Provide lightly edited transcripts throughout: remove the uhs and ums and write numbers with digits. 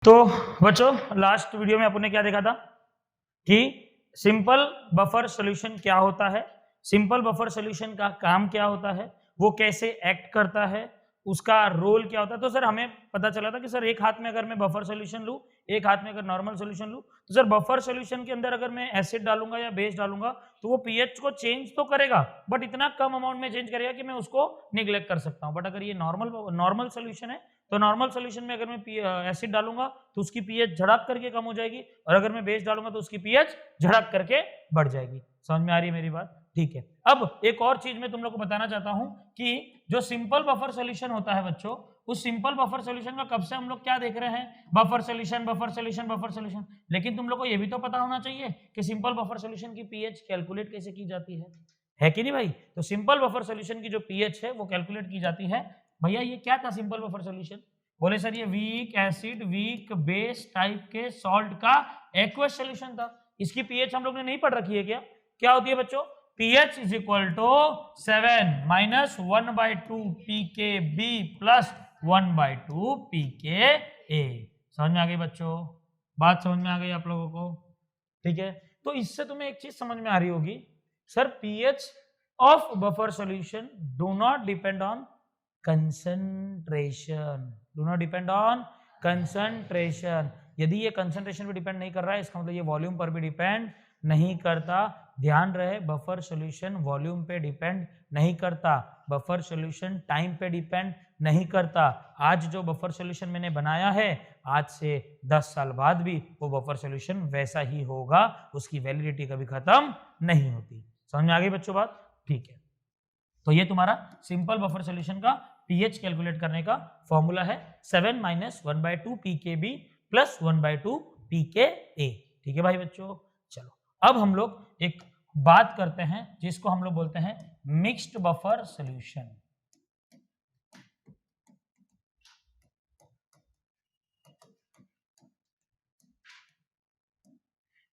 तो बच्चों last video में अपन ने क्या देखा था कि सिंपल बफर सॉल्यूशन क्या होता है, सिंपल बफर सॉल्यूशन का काम क्या होता है, वो कैसे एक्ट करता है, उसका रोल क्या होता है। तो सर हमें पता चला था कि सर एक हाथ में अगर मैं बफर सॉल्यूशन लूं, एक हाथ में अगर नॉर्मल सॉल्यूशन लूं, तो सर बफर सॉल्यूशन के अंदर अगर मैं एसिड डालूंगा या बेस डालूंगा तो वो पीएच को चेंज तो करेगा बट इतना कम अमाउंट में चेंज करेगा कि मैं उसको निग्लेक्ट कर सकता हूं। बट अगर ये नॉर्मल सॉल्यूशन है तो नॉर्मल सॉल्यूशन में अगर मैं एसिड डालूंगा तो उसकी पीएच झड़क करके कम हो जाएगी और अगर मैं बेस डालूंगा तो उसकी पीएच झड़क करके बढ़ जाएगी। समझ में आ रही है मेरी बात? ठीक है। अब एक और चीज मैं तुम लोग को बताना चाहता हूं कि जो सिंपल बफर सॉल्यूशन होता है बच्चों, उस सिंपल बफर सॉल्यूशन का कब से हम लोग क्या देख रहे हैं, buffer solution buffer solution buffer solution. लेकिन तुम लोग को यह भी तो पता होना चाहिए कि सिंपल बफर सॉल्यूशन की पीएच कैलकुलेट कैसे की जाती है कि नहीं भाई? तो सिंपल बफर सॉल्यूशन की जो पीएच है वो कैलकुलेट की जाती है। भैया ये क्या था सिंपल बफर सॉल्यूशन? बोले सर ये weak acid weak base type के सॉल्ट का एक्वस सॉल्यूशन था। इसकी पीएच हम लोग ने नहीं पढ़ रखी है क्या? क्या होती है बच्चों? pH is equal to 7 minus 1/2 pKb plus 1/2 pKa। समझ में आ गई बच्चों? बात समझ में आ गई आप लोगों को? ठीक है। तो इससे तुम्हें एक चीज समझ में आ रही होगी, sir pH of buffer solution do not depend on concentration, do not depend on concentration. यदि ये कंसंट्रेशन पे डिपेंड नहीं कर रहा है इसका मतलब ये वॉल्यूम पर भी डिपेंड नहीं करता। ध्यान रहे बफर सॉल्यूशन वॉल्यूम पे डिपेंड नहीं करता, बफर सॉल्यूशन टाइम पे डिपेंड नहीं करता। आज जो बफर सॉल्यूशन मैंने बनाया है आज से 10 साल बाद भी वो बफर सॉल्यूशन वैसा ही होगा, उसकी वैलिडिटी कभी खत्म नहीं होती। समझ में आ गई बच्चों बात? ठीक है। तो ये तुम्हारा सिंपल बफर सॉल्यूशन का पीएच कैलकुलेट करने का फॉर्मूला है 7 माइनस 1/2 pKb प्लस 1/2 pKa। ठीक है भाई बच्चों? चलो अब हम लोग एक बात करते हैं जिसको हम लोग बोलते हैं mixed buffer solution.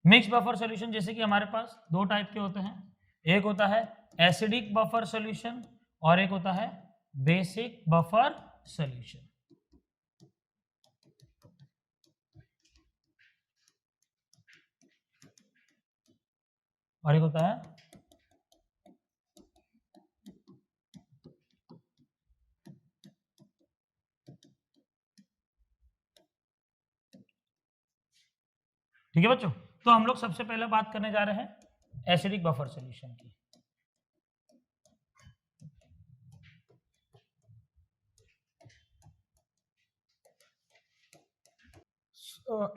Mixed buffer solution जैसे कि हमारे पास दो टाइप के होते हैं, एक होता है एसिडिक बफर सॉल्यूशन और एक होता है बेसिक बफर सॉल्यूशन। और एक होता है ठीक है बच्चों। तो हम लोग सबसे पहले बात करने जा रहे हैं एसिडिक बफर सॉल्यूशन की।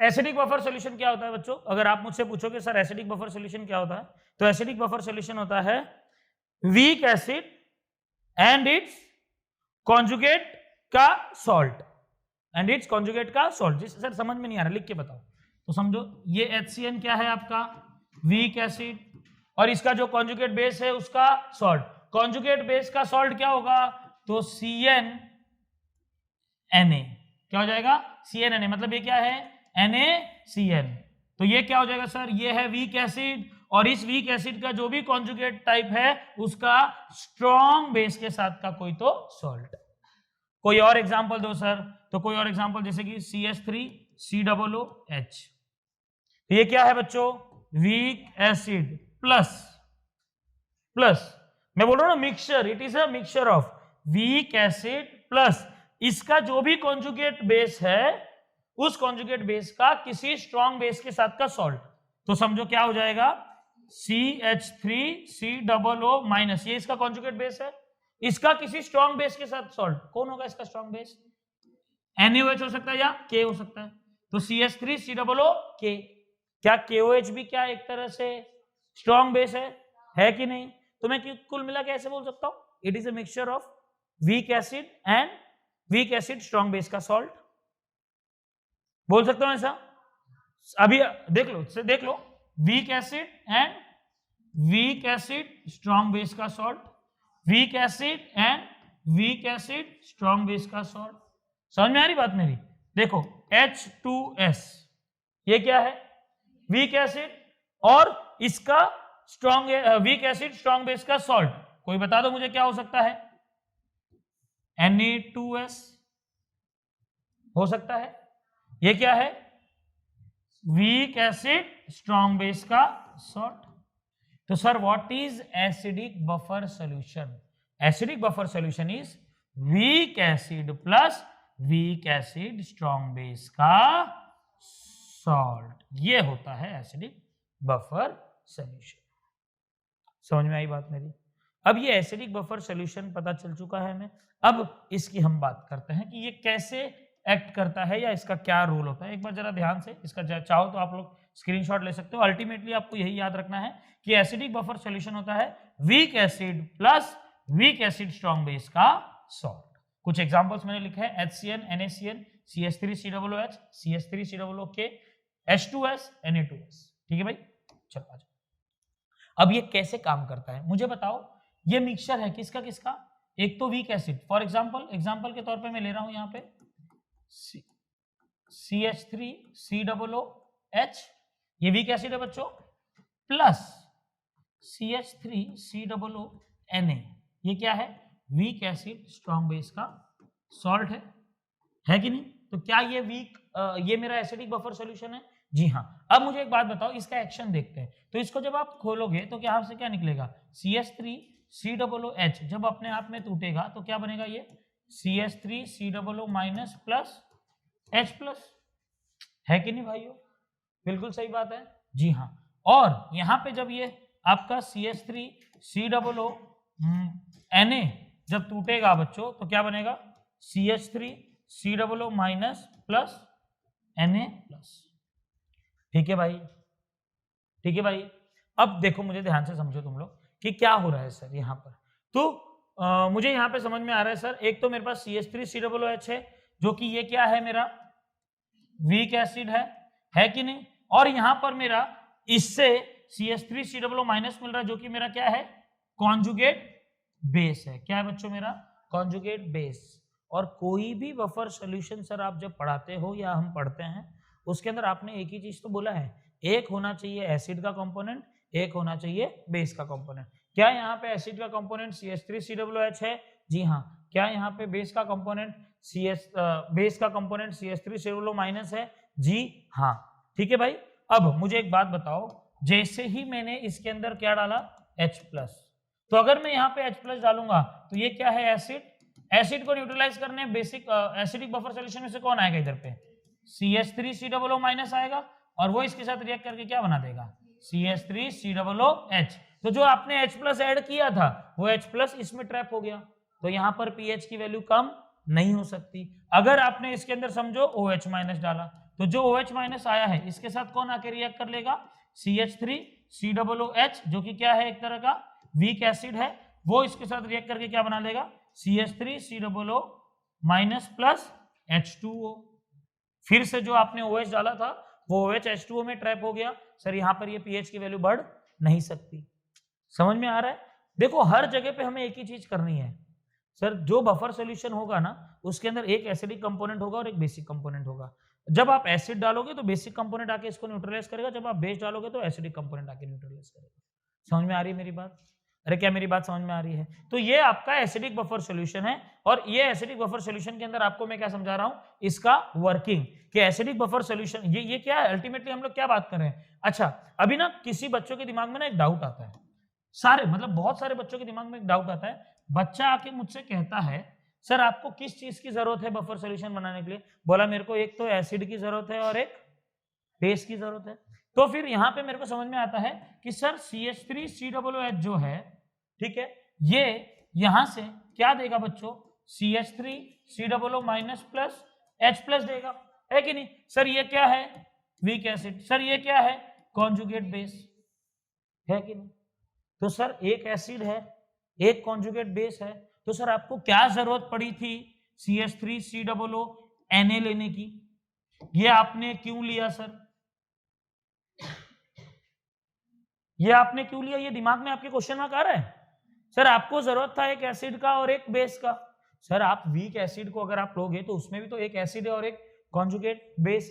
एसिडिक बफर सॉल्यूशन क्या होता है बच्चों? अगर आप मुझसे पूछोगे सर एसिडिक बफर सॉल्यूशन क्या होता है, तो एसिडिक बफर सॉल्यूशन होता है week acid and it's conjugate का सॉल्ट, एंड इट्स कॉन्जुगेट का सॉल्ट। जिस सर समझ में नहीं आ रहा लिख के बताओ तो समझो, ये HCN क्या है आपका वीक एसिड और इसका जो कॉन्जुगेट बेस है उसका सॉल्ट। कॉन्जुगेट बेस का सॉल्ट क्या होगा? तो CnNa। क्या हो जाएगा? CnNa। मतलब ये क्या है? NaCN। तो ये क्या हो जाएगा सर? ये है वीक एसिड और इस वीक एसिड का जो भी कॉन्जुगेट टाइप है उसका स्ट्रॉन्ग बेस के साथ का कोई तो सॉल्ट। कोई और एग्जांपल दो सर। तो कोई और एग्जांपल जैसे कि CH3COOH। ये क्या है बच्चों? वीक एसिड प्लस मैं बोल रहा हूं ना mixture, it is a mixture of weak acid plus इसका जो भी कॉन्जुगेट बेस है उस कॉन्जुगेट बेस का किसी स्ट्रॉन्ग बेस के साथ का सॉल्ट। तो समझो क्या हो जाएगा? CH3COO माइनस, ये इसका कॉन्जुगेट बेस है, इसका किसी स्ट्रॉन्ग बेस के साथ सॉल्ट। कौन होगा इसका स्ट्रॉन्ग बेस? NaOH हो सकता है या K हो सकता है। तो CH3COO K। क्या KOH भी क्या एक तरह से स्ट्रॉन्ग बेस है कि नहीं? तो मैं कुल मिला के ऐसे बोल सकता हूं it is a mixture of weak acid and weak acid strong base का सॉल्ट। बोल सकता हूं ऐसा? अभी देख लो weak acid and weak acid strong base का salt, weak acid and weak acid strong base का सॉल्ट। समझ में आ रही बात मेरी? देखो H2S ये क्या है? वीक एसिड और इसका strong week acid strong base का सॉल्ट। कोई बता दो मुझे क्या हो सकता है? Na2S हो सकता है। ये क्या है? वीक एसिड स्ट्रॉन्ग बेस का सॉल्ट। तो sir what is acidic buffer solution? Acidic buffer solution is weak acid plus week acid strong base का सॉल्ट। ये होता है एसिडिक बफर सॉल्यूशन। समझ में आई बात मेरी? अब ये एसिडिक बफर सॉल्यूशन पता चल चुका है हमें। अब इसकी हम बात करते हैं कि ये कैसे एक्ट करता है या इसका क्या रोल होता है। एक बार जरा ध्यान से इसका चाहो तो आप लोग स्क्रीनशॉट ले सकते हो। अल्टीमेटली आपको यही याद रखना है कि एसिडिक बफर सॉल्यूशन होता है weak acid plus week acid strong base का सॉल्ट। कुछ एग्जांपल्स मैंने लिखे हैं, HCN, NaCN, CH3COOH, CH3COOK, H2S, Na2S। ठीक है भाई, चलो आ जाओ। अब ये कैसे काम करता है मुझे बताओ। ये मिक्सचर है किसका किसका? एक तो वीक एसिड, फॉर एग्जांपल के तौर पे मैं ले रहा हूं यहाँ पे CH3COOH, ये वीक एसिड है बच्चों, प्लस CH3COONA, ये क्या है? वीक एसिड स्ट्रॉन्ग बेस का सॉल्ट है कि नहीं? तो क्या ये ये मेरा एसिडिक बफर सॉल्यूशन है? जी हाँ। अब मुझे एक बात बताओ, इसका एक्शन देखते हैं। तो इसको जब आप खोलोगे तो क्या से क्या निकलेगा? CH3COOH जब अपने आप में टूटेगा तो क्या बनेगा? ये CH3COO minus plus H plus, है कि नहीं भाइयों? बिल्कुल सही बात है, जी हाँ। और यहाँ पे जब ये आपका CH3COO जब टूटेगा बच्चों तो क्या बनेगा? CH3COO minus plus Na plus. ठीक है भाई, ठीक है भाई। अब देखो, मुझे ध्यान से समझो तुम लोग कि क्या हो रहा है सर यहाँ पर। तो मुझे यहाँ पे समझ में आ रहा है सर, एक तो मेरे पास CH3COOH है जो कि ये क्या है? मेरा वीक एसिड है कि नहीं? और यहाँ पर मेरा इससे CH3COO माइनस मिल रहा है जो कि मेरा क्या है? कॉन्जुगेट बेस है। क्या है बच्चों? मेरा कॉन्जुगेट बेस। और कोई भी बफर सॉल्यूशन सर आप जब पढ़ाते हो या हम पढ़ते हैं उसके अंदर आपने एक ही चीज तो बोला है, एक होना चाहिए एसिड का कंपोनेंट, एक होना चाहिए बेस का कंपोनेंट। क्या यहाँ पे एसिड का कंपोनेंट CH3COOH है? जी हाँ। क्या यहाँ पे बेस का कंपोनेंट CH3COO माइनस है? जी हाँ। ठीक है भाई। अब मुझे एक बात बताओ, जैसे ही मैंने इसके अंदर क्या डाला? H प्लस, तो अगर मैं यहाँ पे H प्लस डालूंगा तो ये क्या है? एसिड। एसिड को न्यूट्रलाइज करने बेसिक एसिडिक बफर सॉल्यूशन में से कौन आएगा? इधर पे CH3COO माइनस आएगा और वो इसके साथ रिएक्ट करके क्या बना देगा? CH3COOH। तो जो आपने H प्लस ऐड किया था वो H प्लस इसमें ट्रैप हो गया, तो यहाँ पर pH की वैल्यू कम नहीं हो सकती। अगर आपने इसके अंदर समझो OH माइनस डाला तो जो OH माइनस आया है इसके साथ कौन आके रिएक्ट कर लेगा? CH3COOH जो कि क्या है? एक तरह का वीक एसिड है, वो इसके साथ रिएक्ट करके क्या बना लेगा? CH3COO minus plus H2O। फिर से जो आपने OH डाला था वो OH H2O में ट्रैप हो गया। सर यहाँ पर ये pH की वैल्यू बढ़ नहीं सकती। समझ में आ रहा है? देखो, हर जगह पे हमें एक ही चीज करनी है सर। जो बफर सॉल्यूशन होगा ना उसके अंदर एक एसिडिक कंपोनेंट होगा और एक बेसिक कंपोनेंट होगा। जब आप एसिड डालोगे तो बेसिक कंपोनेंट आके इसको न्यूट्रलाइज करेगा, जब आप बेस डालोगे तो एसिडिक कंपोनेंट आके न्यूट्रलाइज करेगा। समझ में आ रही है मेरी बात? अरे क्या मेरी बात समझ में आ रही है? तो ये आपका एसिडिक बफर सॉल्यूशन है। और ये एसिडिक बफर सॉल्यूशन के अंदर आपको मैं क्या समझा रहा हूं? इसका वर्किंग, कि एसिडिक बफर सॉल्यूशन ये क्या है? अल्टीमेटली हम लोग क्या बात कर रहे हैं? अच्छा, अभी ना किसी बच्चों के दिमाग में ना एक डाउट आता है, सारे मतलब बहुत सारे बच्चों के दिमाग में एक डाउट आता है। बच्चा आके मुझसे कहता है सर आपको किस चीज की जरूरत है बफर सॉल्यूशन बनाने के लिए? बोला मेरे को एक तो एसिड की जरूरत है और एक बेस की जरूरत है। तो फिर यहाँ पे मेरे को समझ में आता है कि सर CH3COOH जो है, ठीक है, ये यहां से क्या देगा बच्चों? CH3COO minus plus H plus देगा, है कि नहीं? सर ये क्या है? Weak acid. सर ये क्या है? कॉन्जुगेट बेस, है कि नहीं? तो सर एक एसिड है, एक कॉन्जुगेट बेस है, तो सर आपको क्या जरूरत पड़ी थी CH3COO Na लेने की? ये आपने क्यों लिया सर? ये आपने क्यों लिया? ये दिमाग में आपके क्वेश्चन मार्क आ रहा है? सर आपको जरूरत था एक एसिड का और एक बेस का। सर आप वीक एसिड को अगर आप लोगे तो उसमें भी तो एक एसिड है और एक कॉन्जुगेट बेस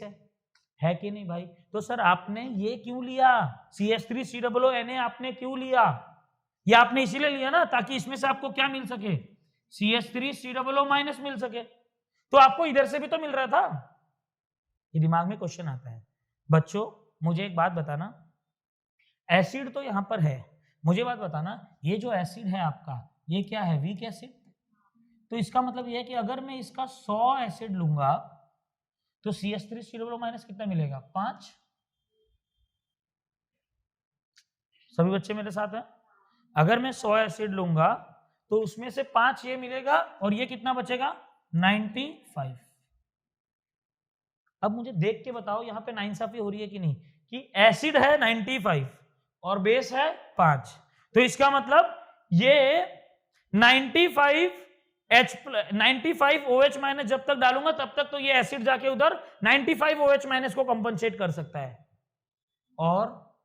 है कि नहीं भाई? तो सर आपने ये क्यों लिया? CH3COO Na आपने क्यों लिया? ये आपने इसीलिए लिया ना ताकि इसमें से आपको क्या मिल सके? CH3COO माइनस मिल सके। तो आपको इधर से भी तो मिल रहा था, ये दिमाग में क्वेश्चन आता है। बच्चों मुझे एक बात बताना, एसिड तो यहाँ पर है, मुझे बात बताना ये जो एसिड है आपका ये क्या है, वीक एसिड। तो इसका मतलब ये है कि अगर मैं इसका 100 एसिड लूंगा तो CH3COO- कितना मिलेगा, 5। सभी बच्चे मेरे साथ हैं? अगर मैं 100 एसिड लूंगा तो उसमें से 5 ये मिलेगा और ये कितना बचेगा, 95। अब मुझे देख के बताओ यहाँ पे नाइंसाफी हो रही है कि नहीं, कि एसिड है 95 और बेस है 5, तो इसका मतलब ये 95 95 OH माइनस जब तक डालूंगा तब तक तो ये एसिड जाके उधर 95 OH माइनस को कंपनसेट कर सकता है, और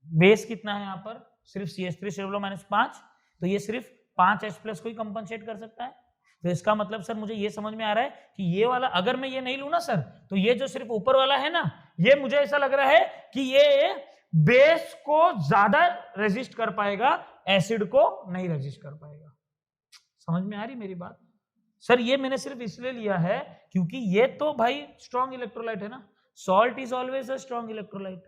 बेस कितना है यहाँ पर सिर्फ CH3COO-5, तो ये सिर्फ 5H+ को ही कंपनसेट कर सकता है। तो इसका मतलब सर मुझे ये समझ में आ रहा है कि ये वाला अगर मैं ये नहीं लूं ना सर, तो ये जो सिर्फ ऊपर वाला है ना, ये मुझे ऐसा लग रहा है कि ये बेस को ज्यादा रेजिस्ट कर पाएगा, एसिड को नहीं रेजिस्ट कर पाएगा। समझ में आ रही मेरी बात? सर ये मैंने सिर्फ इसलिए लिया है क्योंकि ये तो भाई स्ट्रॉन्ग इलेक्ट्रोलाइट है ना, salt is always a strong electrolyte.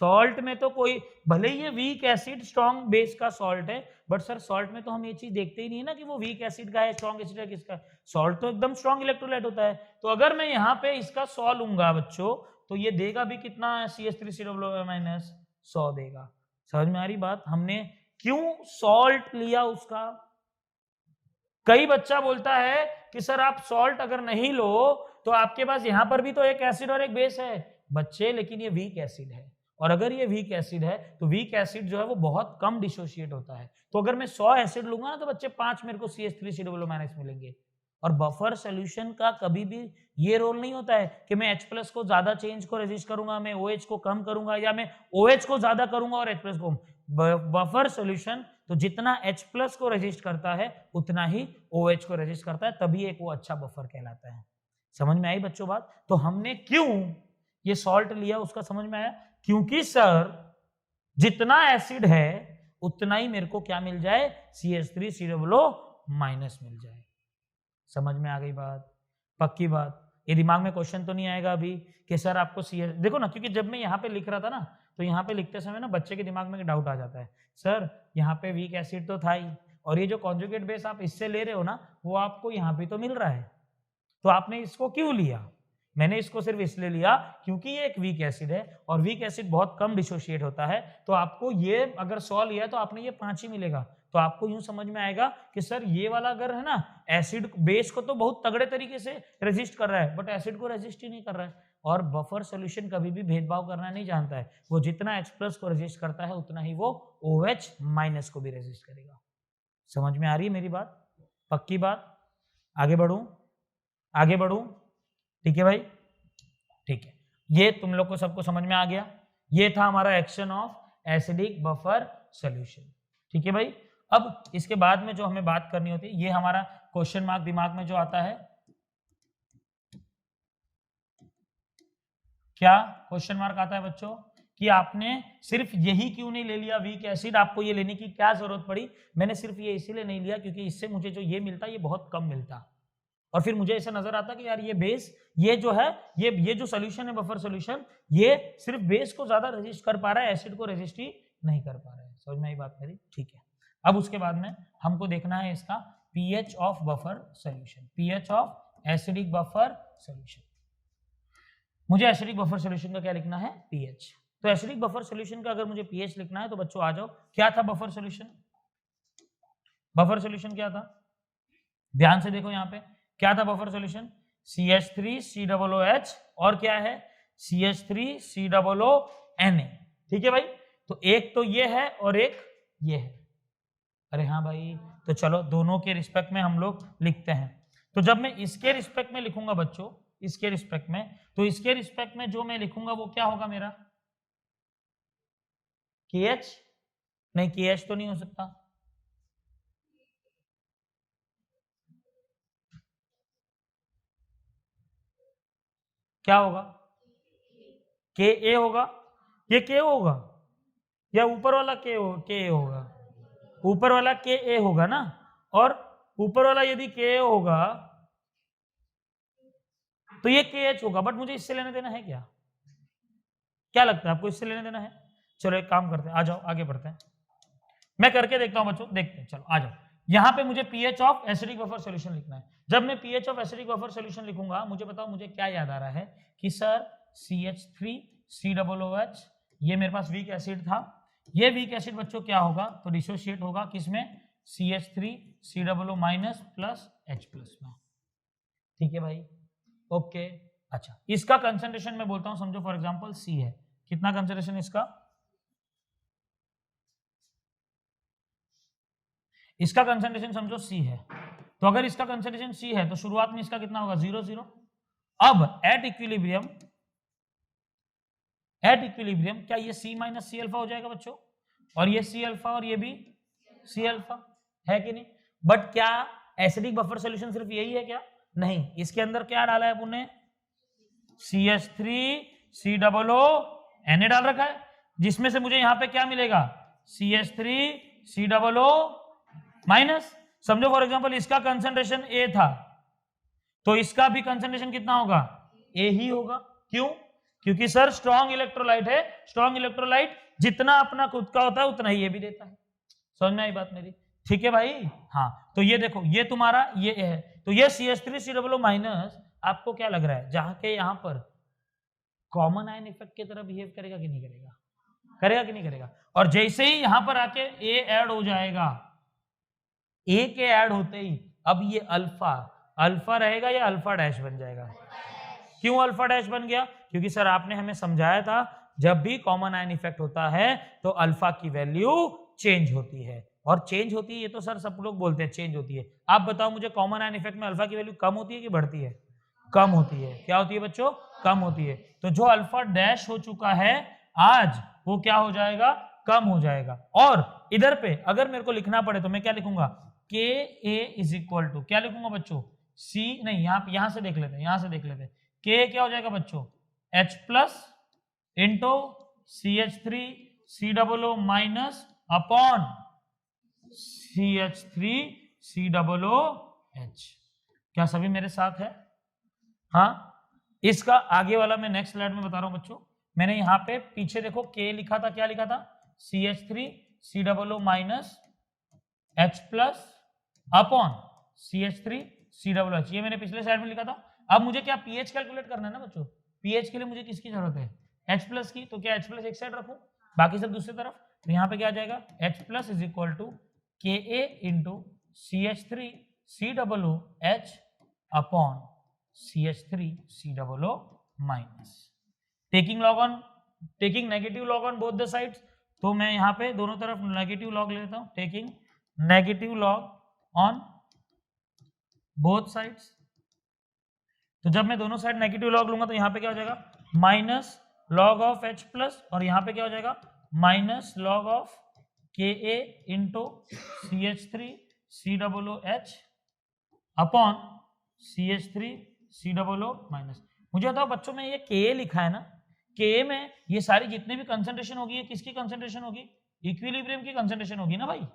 Salt में तो कोई भले ही ये वीक एसिड स्ट्रॉन्ग बेस का सॉल्ट है, बट सर सॉल्ट में तो हम ये चीज देखते ही नहीं है ना कि वो वीक एसिड का है, स्ट्रॉन्ग एसिड है, किसका। सॉल्ट तो एकदम स्ट्रॉन्ग इलेक्ट्रोलाइट होता है। तो अगर मैं यहाँ पे इसका 100 लूंगा बच्चों, तो ये देगा भी कितना, CH3COO- 100 देगा। समझ में आ रही बात? हमने क्यों सॉल्ट लिया उसका। कई बच्चा बोलता है कि सर आप सॉल्ट अगर नहीं लो तो आपके पास यहां पर भी तो एक एसिड और एक बेस है बच्चे, लेकिन ये वीक एसिड है, और अगर ये वीक एसिड है तो वीक एसिड जो है वो बहुत कम डिसोशिएट होता है। तो अगर मैं 100 एसिड लूंगा ना तो बच्चे 5 मेरे को CH3COO- मिलेंगे। और बफर सोल्यूशन का कभी भी ये रोल नहीं होता है कि मैं H+ को ज्यादा चेंज को रेजिस्ट करूंगा, मैं OH को कम करूंगा, या मैं OH को ज्यादा करूंगा और H+ को। बफर सोल्यूशन तो जितना H+ को रेजिस्ट करता है उतना ही OH को रेजिस्ट करता है, तभी एक वो अच्छा बफर कहलाता है। समझ में आई बच्चों बात? तो हमने क्यों ये सॉल्ट लिया उसका समझ में आया, क्योंकि सर जितना एसिड है उतना ही मेरे को क्या मिल जाए, CH3COO- मिल जाए। समझ में आ गई बात? पक्की बात? ये दिमाग में क्वेश्चन तो नहीं आएगा अभी कि सर आपको CH देखो ना, क्योंकि जब मैं यहाँ पे लिख रहा था ना, तो यहाँ पे लिखते समय ना बच्चे के दिमाग में डाउट आ जाता है, सर यहाँ पे वीक एसिड तो था ही, और ये जो कॉन्जुगेट बेस आप इससे ले रहे हो ना वो आपको यहाँ पे तो मिल रहा है, तो आपने इसको क्यों लिया। मैंने इसको सिर्फ इसलिए लिया क्योंकि ये एक वीक एसिड है और वीक एसिड बहुत कम डिसोशिएट होता है, तो आपको ये अगर 100 लिया तो आपने ये 5 ही मिलेगा। तो आपको यूं समझ में आएगा कि सर ये वाला अगर है ना एसिड बेस को तो बहुत तगड़े तरीके से रेजिस्ट कर रहा है बट एसिड को रेजिस्ट ही नहीं कर रहा है। और बफर सोल्यूशन कभी भी भेदभाव करना नहीं जानता है, वो जितना H+ को रेजिस्ट करता है उतना ही वो OH- को भी रेजिस्ट करेगा। समझ में आ रही है मेरी बात? पक्की बात? आगे बढ़ूं? आगे बढ़ूं? ठीक है भाई, ठीक है, ये तुम लोग को सबको समझ में आ गया। ये था हमारा action of acidic buffer solution. ठीक है भाई, अब इसके बाद में जो हमें बात करनी होती है, ये हमारा क्वेश्चन मार्क दिमाग में जो आता है, क्या क्वेश्चन मार्क आता है बच्चों कि आपने सिर्फ यही क्यों नहीं ले लिया वीक एसिड, आपको ये लेने की क्या जरूरत पड़ी। मैंने सिर्फ ये इसीलिए नहीं लिया क्योंकि इससे मुझे जो ये मिलता ये बहुत कम मिलता, और फिर मुझे ऐसा नजर आता कि यार ये बेस, ये जो है ये जो सोल्यूशन है बफर सोल्यूशन, ये सिर्फ बेस को ज्यादा रेजिस्ट कर पा रहा है, एसिड को रेजिस्ट ही नहीं कर पा रहा है। समझ में आई बात मेरी? ठीक है, अब उसके बाद में हमको देखना है इसका pH of buffer solution, pH of acidic buffer solution. मुझे एसिडिक बफर सोल्यूशन का क्या लिखना है, पीएच। तो एसिडिक बफर सोल्यूशन का अगर मुझे पीएच लिखना है तो बच्चों आ जाओ, क्या था बफर सोल्यूशन। बफर सोल्यूशन क्या था, ध्यान से देखो यहाँ पे क्या था बफर सॉल्यूशन, CH3COOH और क्या है CH3COONA। ठीक है भाई, तो एक तो ये है और एक ये है। अरे हाँ भाई, तो चलो दोनों के रिस्पेक्ट में हम लोग लिखते हैं। तो जब मैं इसके रिस्पेक्ट में लिखूंगा बच्चों, इसके रिस्पेक्ट में, तो इसके रिस्पेक्ट में जो मैं लिखूंगा वो क्या होगा मेरा, KH, नहीं KH तो नहीं हो सकता, क्या होगा, KA होगा, ये K होगा या ऊपर वाला K होगा, ऊपर वाला KA होगा ना, और ऊपर वाला यदि KA होगा तो ये KH होगा, बट मुझे इससे लेने देना है क्या? क्या लगता है आपको, इससे लेने देना है? चलो एक काम करते हैं, आ जाओ आगे बढ़ते हैं, मैं करके देखता हूं बच्चों, देखते हैं, चलो आ जाओ। यहां पे मुझे pH of acidic buffer solution लिखना है। जब मैं pH of acidic buffer solution लिखूंगा, मुझे बताओ मुझे क्या याद आ रहा है कि सर CH3COOH, ये मेरे पास वीक एसिड था, ये वीक एसिड बच्चों क्या होगा, तो डिसोशिएट होगा किसमें, CH3COO minus plus H plus में। ठीक है भाई, ओके। अच्छा, इसका कंसंट्रेशन मैं बोलता हूं, समझो फॉर एग्जांपल C है, कितना कंसंट्रेशन इसका, इसका कंसंट्रेशन समझो C है, तो अगर इसका कंसंट्रेशन C है तो शुरुआत में इसका कितना होगा, 0 0। अब एट इक्विलिब्रियम क्या ये C माइनस C अल्फा हो जाएगा बच्चों, और ये C अल्फा और ये भी C अल्फा, है कि नहीं? बट क्या एसिडिक बफर सॉल्यूशन सिर्फ यही है क्या? नहीं, इसके अंदर क्या डाला है अपन ने, CH3COO Na डाल रखा है, जिसमें से मुझे यहां पे क्या मिलेगा, CH3COO माइनस। समझो फॉर एग्जांपल इसका कंसंट्रेशन A था, तो इसका भी कंसंट्रेशन कितना होगा, A ही होगा। क्यों? क्योंकि सर स्ट्रॉन्ग इलेक्ट्रोलाइट है, स्ट्रॉन्ग इलेक्ट्रोलाइट जितना अपना खुद का होता है उतना ही ये भी देता है। समझ में आई बात मेरी? ठीक है भाई, हाँ। तो ये देखो, ये तुम्हारा ये है, तो ये CH3COO माइनस आपको क्या लग रहा है, जहां के यहां पर कॉमन आयन इफेक्ट की तरह बिहेव करेगा कि नहीं करेगा, करेगा कि नहीं करेगा? और जैसे ही यहां पर आके A ऐड हो जाएगा, A के ऐड होते ही अब ये अल्फा रहेगा या अल्फा डैश बन जाएगा? क्यों अल्फा डैश बन गया? क्योंकि सर आपने हमें समझाया था जब भी कॉमन आयन इफेक्ट होता है तो अल्फा की वैल्यू चेंज होती है, और चेंज होती है ये तो सर सब लोग बोलते हैं चेंज होती है। आप बताओ मुझे, कॉमन आयन इफेक्ट में अल्फा की वैल्यू कम होती है कि बढ़ती है? कम होती है। क्या होती है बच्चों? कम होती है। तो जो अल्फा डैश हो चुका है आज, वो क्या हो जाएगा, कम हो जाएगा। और इधर पे अगर मेरे को लिखना पड़े तो मैं क्या लिखूंगा, के ए इज इक्वल टू, क्या लिखूंगा बच्चों, सी नहीं, यहां से देख लेते हैं, के क्या हो जाएगा बच्चों, H plus into CH3COO minus upon CH3COOH। क्या सभी मेरे साथ है? हाँ। इसका आगे वाला मैं नेक्स्ट स्लाइड में बता रहा हूं बच्चों। मैंने यहां पे पीछे देखो के लिखा था, क्या लिखा था, CH3COO minus H plus upon CH3COOH, ये मैंने पिछले स्लाइड में लिखा था। अब मुझे क्या पीएच कैलकुलेट करना है ना बच्चों, पीएच के लिए मुझे किसकी जरूरत है, H प्लस की। तो क्या H प्लस एक साइड रखूं, बाकी सब दूसरी तरफ। तो यहाँ पे क्या आ जाएगा, H plus is equal to KA into CH3COOH upon CH3COO minus, taking negative log on both the sides. तो मैं यहाँ पे दोनों तरफ नेगेटिव लॉग ले लेता हूँ, taking negative log on both sides. तो जब मैं दोनों साइड नेगेटिव लॉग लूंगा तो यहाँ पे क्या हो जाएगा, minus log of H plus, और यहाँ पे क्या हो जाएगा, minus log of KA into CH3COOH upon CH3COO minus. मुझे बताओ बच्चों में ये KA लिखा है ना, KA में ये सारी जितने भी कंसंट्रेशन होगी, ये किसकी कंसंट्रेशन होगी, इक्विलिब्रियम की कंसंट्रेशन होगी ना भाई।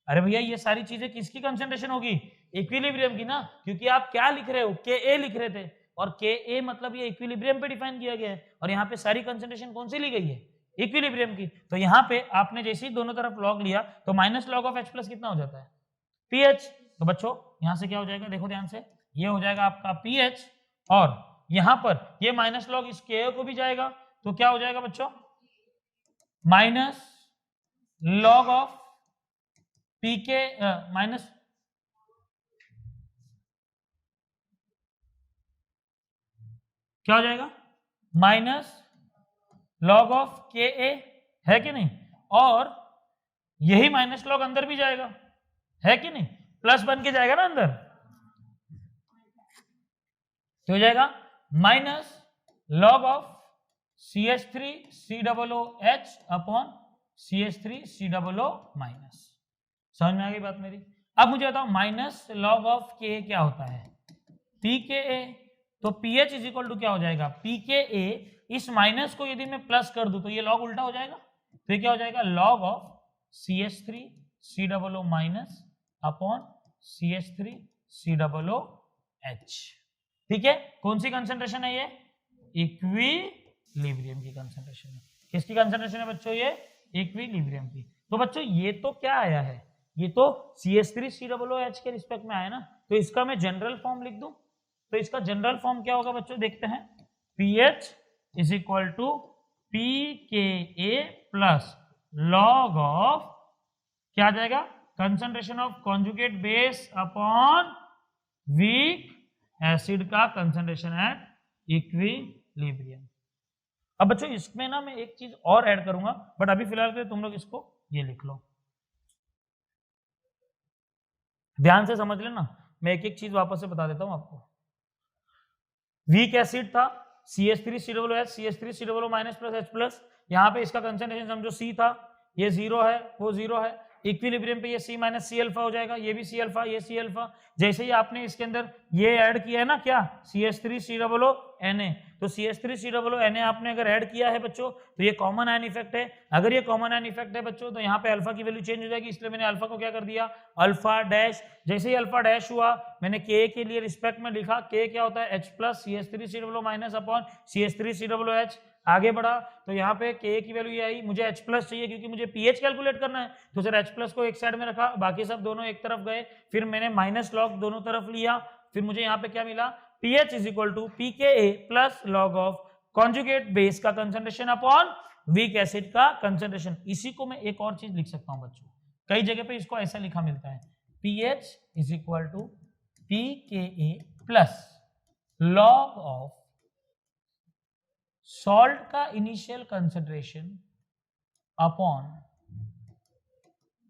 अरे भैया ये सारी चीजें किसकी कंसंट्रेशन होगी, इक्विलिब्रियम की ना, क्योंकि आप क्या लिख रहे हो, KA लिख रहे थे, और KA मतलब ये इक्विलिब्रियम पे डिफाइन किया गया है, और यहाँ पे सारी कंसंट्रेशन कौन सी ली गई है, इक्विलिब्रियम की। तो यहाँ पे आपने जैसे ही दोनों तरफ लॉग लिया तो minus log of H plus कितना हो जाता है, PH। तो बच्चों यहाँ से क्या हो जाएगा, देखो ध्यान से, ये हो जाएगा आपका PH, और यहाँ पर ये माइनस लॉग इस KA को भी जाएगा, तो क्या हो जाएगा बच्चों, minus log of PK minus, क्या हो जाएगा, माइनस लॉग ऑफ KA, है कि नहीं, और यही माइनस लॉग अंदर भी जाएगा, है कि नहीं, प्लस बन के जाएगा ना अंदर, तो हो जाएगा minus log of CH3COOH upon CH3COO minus. समझ में आ गई बात मेरी? अब मुझे बताओ माइनस लॉग ऑफ K क्या होता है, PKA। तो PH इज इक्वल टू क्या हो जाएगा, PKA। इस माइनस को यदि मैं प्लस कर दूं तो ये लॉग उल्टा हो जाएगा, तो ये क्या हो जाएगा, log of CH3COO minus upon CH3COOH। ठीक है, कौन सी कंसंट्रेशन है ये? इक्विलिब्रियम की कंसंट्रेशन है। किसकी कंसंट्रेशन है बच्चों? ये इक्विलिब्रियम की। तो बच्चों ये तो क्या आया है? ये तो CH3COOH के रिस्पेक्ट में आया ना, तो इसका मैं जनरल फॉर्म लिख दूं। तो इसका जनरल फॉर्म क्या होगा बच्चों? देखते हैं। pH is equal to pKa plus log of क्या आ जाएगा? Concentration of conjugate base upon weak acid का कंसंट्रेशन एट इक्विलिब्रियम। अब बच्चों इसमें ना मैं एक चीज और ऐड करूंगा, बट अभी फिलहाल के तुम लोग इसको ये लिख लो, ध्यान से समझ लेना। मैं एक एक चीज वापस से बता देता हूं आपको। वीक एसिड था CH3COOH, CH3COO minus plus H plus, यहाँ पे इसका कंसंट्रेशन समझो C था, ये 0 है, वो 0 है। इक्विलिब्रियम पे ये C माइनस C अल्फा हो जाएगा, ये भी C अल्फा, ये C अल्फा। जैसे ही आपने इसके अंदर ये ऐड किया है ना, क्या? CH3COONA, तो CH3COONA आपने अगर ऐड किया है बच्चों, तो ये कॉमन आयन इफेक्ट है। अगर ये कॉमन आयन इफेक्ट है बच्चों, तो यहाँ पे अल्फा की वैल्यू चेंज हो जाएगी, इसलिए मैंने अल्फा को क्या कर दिया? Alpha dash. जैसे ही अल्फा डैश हुआ, मैंने K के लिए रिस्पेक्ट में लिखा, K क्या होता है? H plus CH3COO minus upon CH3COOH। आगे बढ़ा तो यहाँ पे K की वैल्यू ये आई, मुझे H प्लस चाहिए क्योंकि मुझे pH कैलकुलेट करना है, तो सर H प्लस को एक साइड में रखा, बाकी सब दोनों एक तरफ गए, फिर मैंने माइनस लॉग दोनों तरफ लिया, फिर मुझे यहाँ पे क्या मिला? pH is equal to pKa plus log of conjugate base का कंसंट्रेशन अपॉन वीक एसिड का कंसंट्रेशन। इसी को मैं एक और चीज लिख सकता हूं बच्चों, कई जगह पे इसको ऐसा लिखा मिलता है, pH is equal to pKa plus log of salt का इनिशियल कंसंट्रेशन अपॉन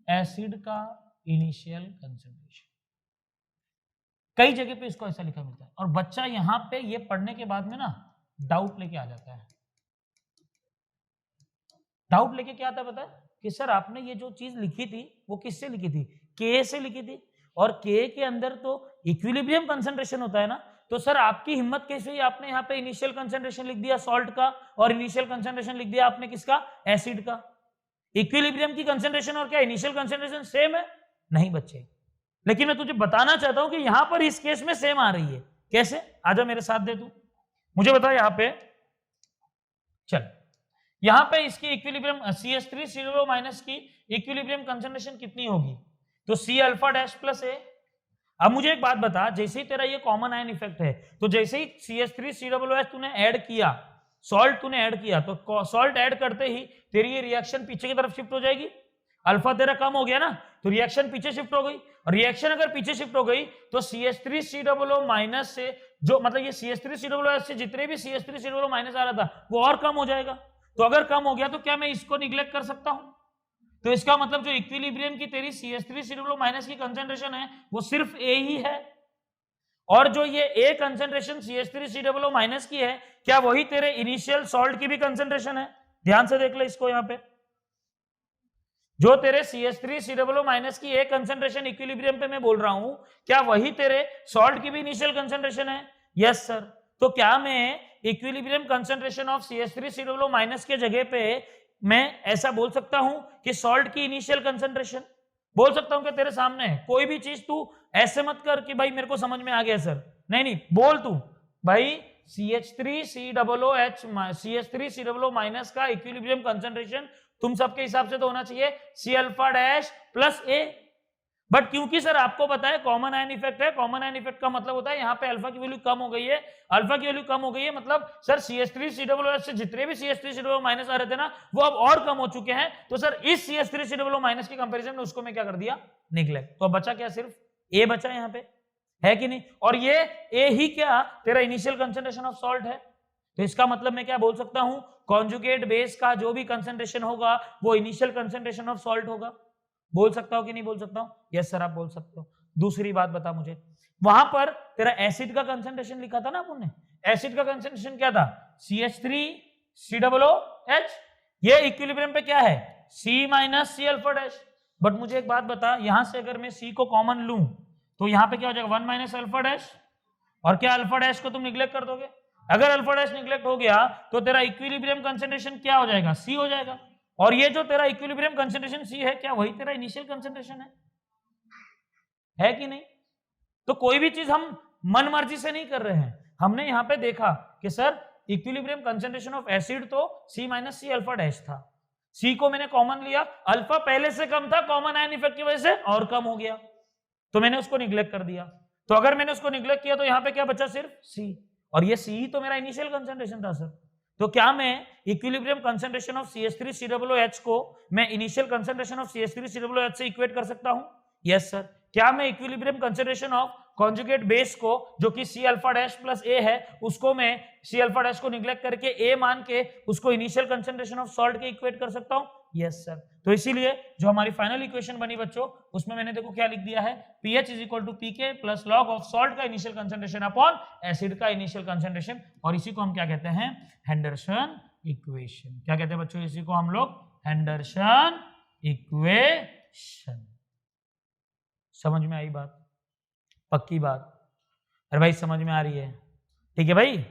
एसिड का इनिशियल कंसंट्रेशन। कई जगह पे इसको ऐसा लिखा मिलता है, और बच्चा यहां पे ये पढ़ने के बाद में ना डाउट लेके आ जाता है। डाउट लेके क्या आता है पता है? कि सर आपने ये जो चीज लिखी थी वो किससे लिखी थी? K से लिखी थी, और K के अंदर तो इक्विलिब्रियम कंसंट्रेशन होता है ना, तो सर आपकी हिम्मत कैसे हुई? आपने यहाँ पे इनिशियल कंसंट्रेशन लिख दिया सॉल्ट का, और इनिशियल कंसंट्रेशन लिख दिया आपने किसका? एसिड का। इक्विलिब्रियम की कंसंट्रेशन और क्या इनिशियल कंसंट्रेशन सेम है? नहीं बच्चे, लेकिन मैं तुझे बताना चाहता हूं कि यहां पर इस केस में सेम आ रही है। कैसे? आजा मेरे साथ दे तू, मुझे बता। यहां पे चल, यहां पे इसकी इक्विलिब्रियम CH3COO माइनस की इक्विलिब्रियम कंसंट्रेशन कितनी होगी? तो C alpha dash plus A। अब मुझे एक बात बता, जैसे ही तेरा ये कॉमन आयन इफेक्ट है, तो जैसे ही CH3COOH तूने ऐड किया, सॉल्ट तूने ऐड किया, तो सॉल्ट ऐड करते ही तेरी ये रिएक्शन पीछे की तरफ शिफ्ट हो जाएगी। अल्फा तेरा कम हो गया ना, तो रिएक्शन पीछे शिफ्ट हो गई, और रिएक्शन अगर पीछे शिफ्ट हो गई तो CH3COO माइनस से जो मतलब ये CH3COOH से जितने भी CH3COO माइनस आ रहा था वो और कम हो जाएगा। तो अगर कम हो गया तो क्या मैं इसको निग्लेक्ट कर सकता हूं? तो इसका मतलब जो इक्विलिब्रियम की तेरी CH3COO माइनस की कंसंट्रेशन है वो सिर्फ A ही है, और जो ये A कंसंट्रेशन CH3COO माइनस की है, क्या वही तेरे इनिशियल सॉल्ट की भी कंसंट्रेशन है? ध्यान से देख ले इसको, यहां पे जो तेरे CH3COO माइनस की A कंसंट्रेशन इक्विलिब्रियम पे मैं बोल रहा हूं, क्या वही तेरे सॉल्ट की भी इनिशियल कंसंट्रेशन है? Yes sir. तो क्या मैं equilibrium concentration of CH3COO minus के जगह पे मैं ऐसा बोल सकता हूं कि सॉल्ट की इनिशियल कंसंट्रेशन बोल सकता हूं? क्या तेरे सामने है कोई भी चीज, तू ऐसे मत कर कि भाई मेरे को समझ में आ गया सर, नहीं नहीं, बोल तू भाई CH3COO माइनस का इक्विलिब्रियम कंसंट्रेशन तुम सबके हिसाब से तो होना चाहिए C alpha dash plus A, but क्योंकि सर आपको पता है कॉमन आयन इफेक्ट है, कॉमन आयन इफेक्ट का मतलब होता है यहाँ पे अल्फा की वैल्यू कम हो गई है, अल्फा की वैल्यू कम हो गई है, मतलब सर CH3COOH से जितने भी CH3COO माइनस आ रहे थे ना वो अब और कम हो चुके हैं, तो सर इस CH3COO माइनस के कंपैरिजन में उसको मैं क्या कर दिया? निग्लेक्ट। तो बचा क्या? सिर्फ A बचा यहाँ पे, है कि नहीं? और ये A ही क्या तेरा इनिशियल कंसंट्रेशन ऑफ सॉल्ट है, तो इसका मतलब मैं क्या बोल सकता हूं? कॉन्जुगेट बेस का जो भी कंसंट्रेशन होगा वो इनिशियल कंसंट्रेशन ऑफ सॉल्ट होगा। बोल सकता हूं कि नहीं बोल सकता हूं? यस सर आप बोल सकते हो। दूसरी बात बता मुझे, वहां पर तेरा एसिड का कंसंट्रेशन लिखा था ना अपन ने, एसिड का कंसंट्रेशन क्या था? CH3COOH। ये इक्विलिब्रियम पे क्या है? C minus C alpha dash. But मुझे एक बात बता, यहां से अगर मैं C को कॉमन लूं तो यहां पे क्या हो जाएगा? 1 माइनस अल्फा डैश, और क्या अल्फा डैश को तुम निग्लेक्ट कर दोगे? अगर अल्फा डैश निग्लेक्ट हो गया तो तेरा इक्विलिब्रियम कंसंट्रेशन क्या हो जाएगा? C हो जाएगा, और ये जो तेरा इक्विलिब्रियम कंसंट्रेशन C है, क्या वही तेरा इनिशियल कंसंट्रेशन है कि नहीं? तो कोई भी चीज हम मन मर्जी से नहीं कर रहे हैं, हमने यहाँ पे देखा कि sir equilibrium concentration of acid तो C minus C alpha dash था, C को मैंने कॉमन लिया, अल्फा पहले से कम था, कॉमन आयन इफेक्ट की वजह से और कम हो गया, तो मैंने उसको निग्लेक्ट कर दिया। तो अगर मैंने उसको निग्लेक्ट किया तो यहाँ पे क्या बचा, सिर्फ C, और ये C तो मेरा इनिशियल कंसंट्रेशन था सर। तो क्या मैं इक्विलिब्रियम कंसंट्रेशन ऑफ CH3COOH को मैं इनिशियल कंसंट्रेशन ऑफ CH3COOH से इक्वेट कर सकता हूं? Yes sir. क्या मैं equilibrium concentration of conjugate base को जो कि C alpha dash plus A है, उसको मैं C अल्फा डैश को निग्लेक्ट करके A मान के उसको इनिशियल कंसंट्रेशन ऑफ सॉल्ट के इक्वेट कर सकता हूं? Yes sir. तो इसीलिए जो हमारी फाइनल इक्वेशन बनी बच्चों, उसमें मैंने देखो क्या लिख दिया है, pH is equal to pK plus log of salt का इनिशियल कंसंट्रेशन अपॉन एसिड का इनिशियल कंसंट्रेशन, और इसी को हम क्या कहते हैं, हेंडरसन इक्वेशन। क्या कहते हैं बच्चों, इसी को हम लोग हेंडरसन इक्वेशन। समझ में आई बात? पक्की बात? अरे भाई समझ में आ रही है? ठीक है भाई।